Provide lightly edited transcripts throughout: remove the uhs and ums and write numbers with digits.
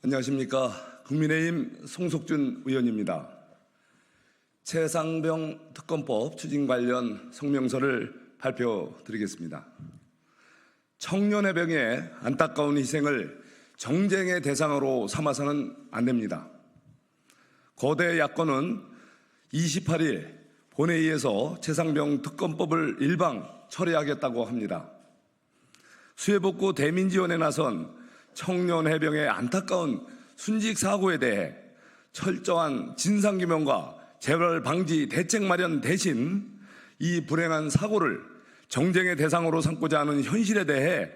안녕하십니까. 국민의힘 송석준 의원입니다. 최상병 특검법 추진 관련 성명서를 발표드리겠습니다. 청년해병의 안타까운 희생을 정쟁의 대상으로 삼아서는 안 됩니다. 거대 야권은 28일 본회의에서 최상병 특검법을 일방 처리하겠다고 합니다. 수해복구 대민지원에 나선 청년해병의 안타까운 순직 사고에 대해 철저한 진상규명과 재발 방지 대책 마련 대신 이 불행한 사고를 정쟁의 대상으로 삼고자 하는 현실에 대해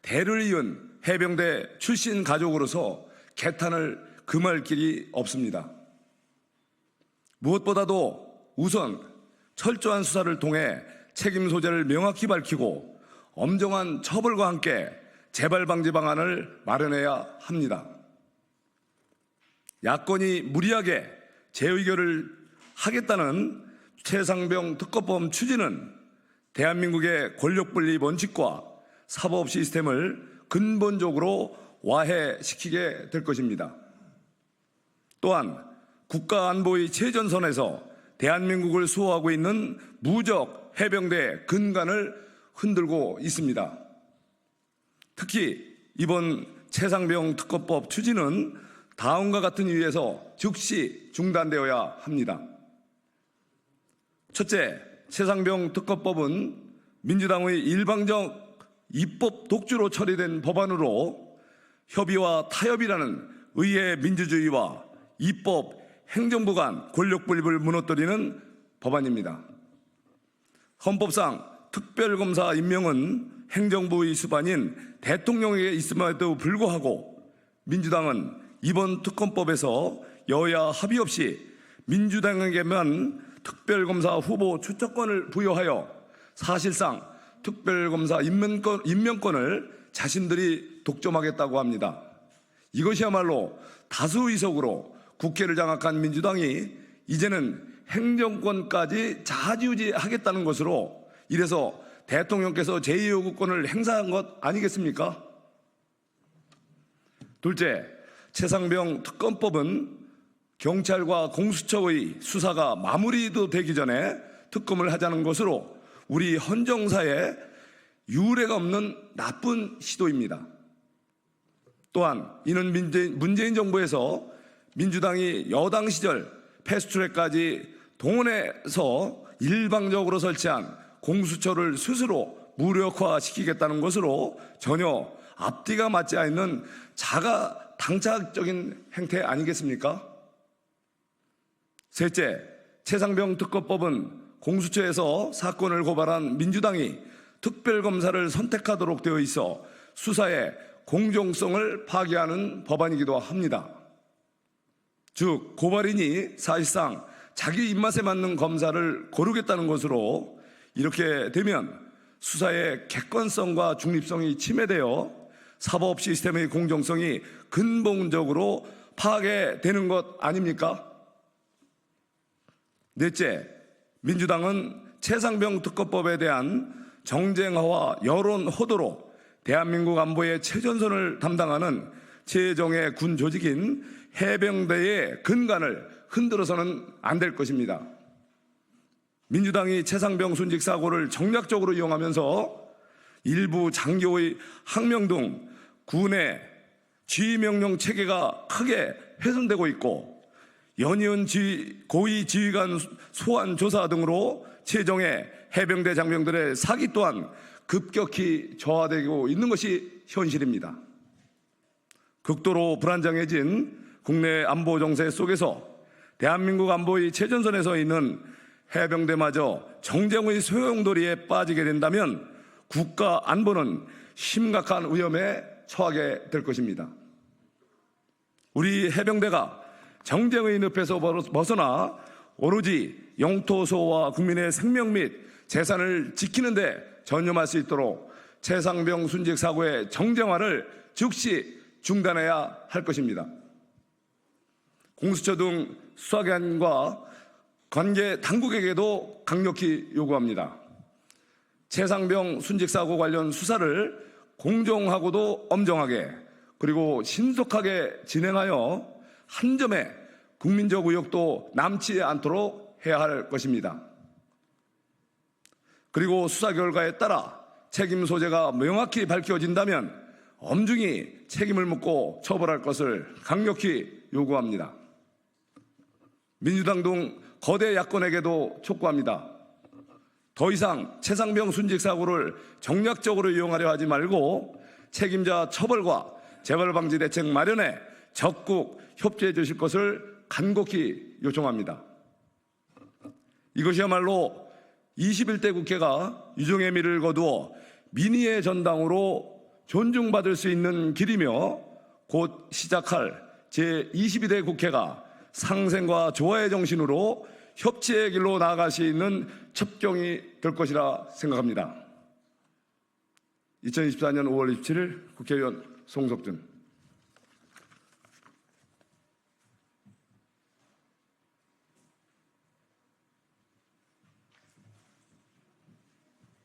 대를 이은 해병대 출신 가족으로서 개탄을 금할 길이 없습니다. 무엇보다도 우선 철저한 수사를 통해 책임 소재를 명확히 밝히고 엄정한 처벌과 함께 재발 방지 방안을 마련해야 합니다. 야권이 무리하게 재의결을 하겠다는 최상병 특검법 추진은 대한민국의 권력분리 원칙과 사법 시스템을 근본적으로 와해시키게 될 것입니다. 또한 국가안보의 최전선에서 대한민국을 수호하고 있는 무적 해병대의 근간을 흔들고 있습니다. 특히 이번 최상병 특검법 추진은 다음과 같은 이유에서 즉시 중단되어야 합니다. 첫째, 최상병 특검법은 민주당의 일방적 입법 독주로 처리된 법안으로 협의와 타협이라는 의회 민주주의와 입법, 행정부 간 권력 분립을 무너뜨리는 법안입니다. 헌법상 특별검사 임명은 행정부의 수반인 대통령에게 있음에도 불구하고 민주당은 이번 특검법에서 여야 합의 없이 민주당에게만 특별검사 후보 추천권을 부여하여 사실상 특별검사 임명권을 자신들이 독점하겠다고 합니다. 이것이야말로 다수 의석으로 국회를 장악한 민주당이 이제는 행정권까지 자지우지하겠다는 것으로 이래서 대통령께서 제2요구권을 행사한 것 아니겠습니까? 둘째, 최상병 특검법은 경찰과 공수처의 수사가 마무리도 되기 전에 특검을 하자는 것으로 우리 헌정사에 유례가 없는 나쁜 시도입니다. 또한 이는 문재인 정부에서 민주당이 여당 시절 패스트트랙까지 동원해서 일방적으로 설치한 공수처를 스스로 무력화시키겠다는 것으로 전혀 앞뒤가 맞지 않는 자가 당착적인 행태 아니겠습니까? 셋째, 최상병 특검법은 공수처에서 사건을 고발한 민주당이 특별검사를 선택하도록 되어 있어 수사의 공정성을 파괴하는 법안이기도 합니다. 즉, 고발인이 사실상 자기 입맛에 맞는 검사를 고르겠다는 것으로 이렇게 되면 수사의 객관성과 중립성이 침해되어 사법 시스템의 공정성이 근본적으로 파괴되는 것 아닙니까? 넷째, 민주당은 최상병 특검법에 대한 정쟁화와 여론 호도로 대한민국 안보의 최전선을 담당하는 최정예 군 조직인 해병대의 근간을 흔들어서는 안 될 것입니다. 민주당이 최상병 순직 사고를 정략적으로 이용하면서 일부 장교의 항명 등 군의 지휘명령 체계가 크게 훼손되고 있고 연이은 고위 지휘관 소환 조사 등으로 최정예 해병대 장병들의 사기 또한 급격히 저하되고 있는 것이 현실입니다. 극도로 불안정해진 국내 안보 정세 속에서 대한민국 안보의 최전선에 서 있는 해병대마저 정쟁의 소용돌이에 빠지게 된다면 국가 안보는 심각한 위험에 처하게 될 것입니다. 우리 해병대가 정쟁의 늪에서 벗어나 오로지 영토 수호와 국민의 생명 및 재산을 지키는 데 전념할 수 있도록 최상병 순직 사고의 정쟁화를 즉시 중단해야 할 것입니다. 공수처 등 수사기관과 관계 당국에게도 강력히 요구합니다. 최상병 순직 사고 관련 수사를 공정하고도 엄정하게 그리고 신속하게 진행하여 한 점의 국민적 의혹도 남지 않도록 해야 할 것입니다. 그리고 수사 결과에 따라 책임 소재가 명확히 밝혀진다면 엄중히 책임을 묻고 처벌할 것을 강력히 요구합니다. 민주당 등 거대 야권에게도 촉구합니다. 더 이상 최상병 순직 사고를 정략적으로 이용하려 하지 말고 책임자 처벌과 재발 방지 대책 마련에 적극 협조해 주실 것을 간곡히 요청합니다. 이것이야말로 21대 국회가 유종의 미를 거두어 민의의 전당으로 존중받을 수 있는 길이며 곧 시작할 제22대 국회가 상생과 조화의 정신으로 협치의 길로 나아갈 수 있는 첩경이 될 것이라 생각합니다. 2024년 5월 27일 국회의원 송석준.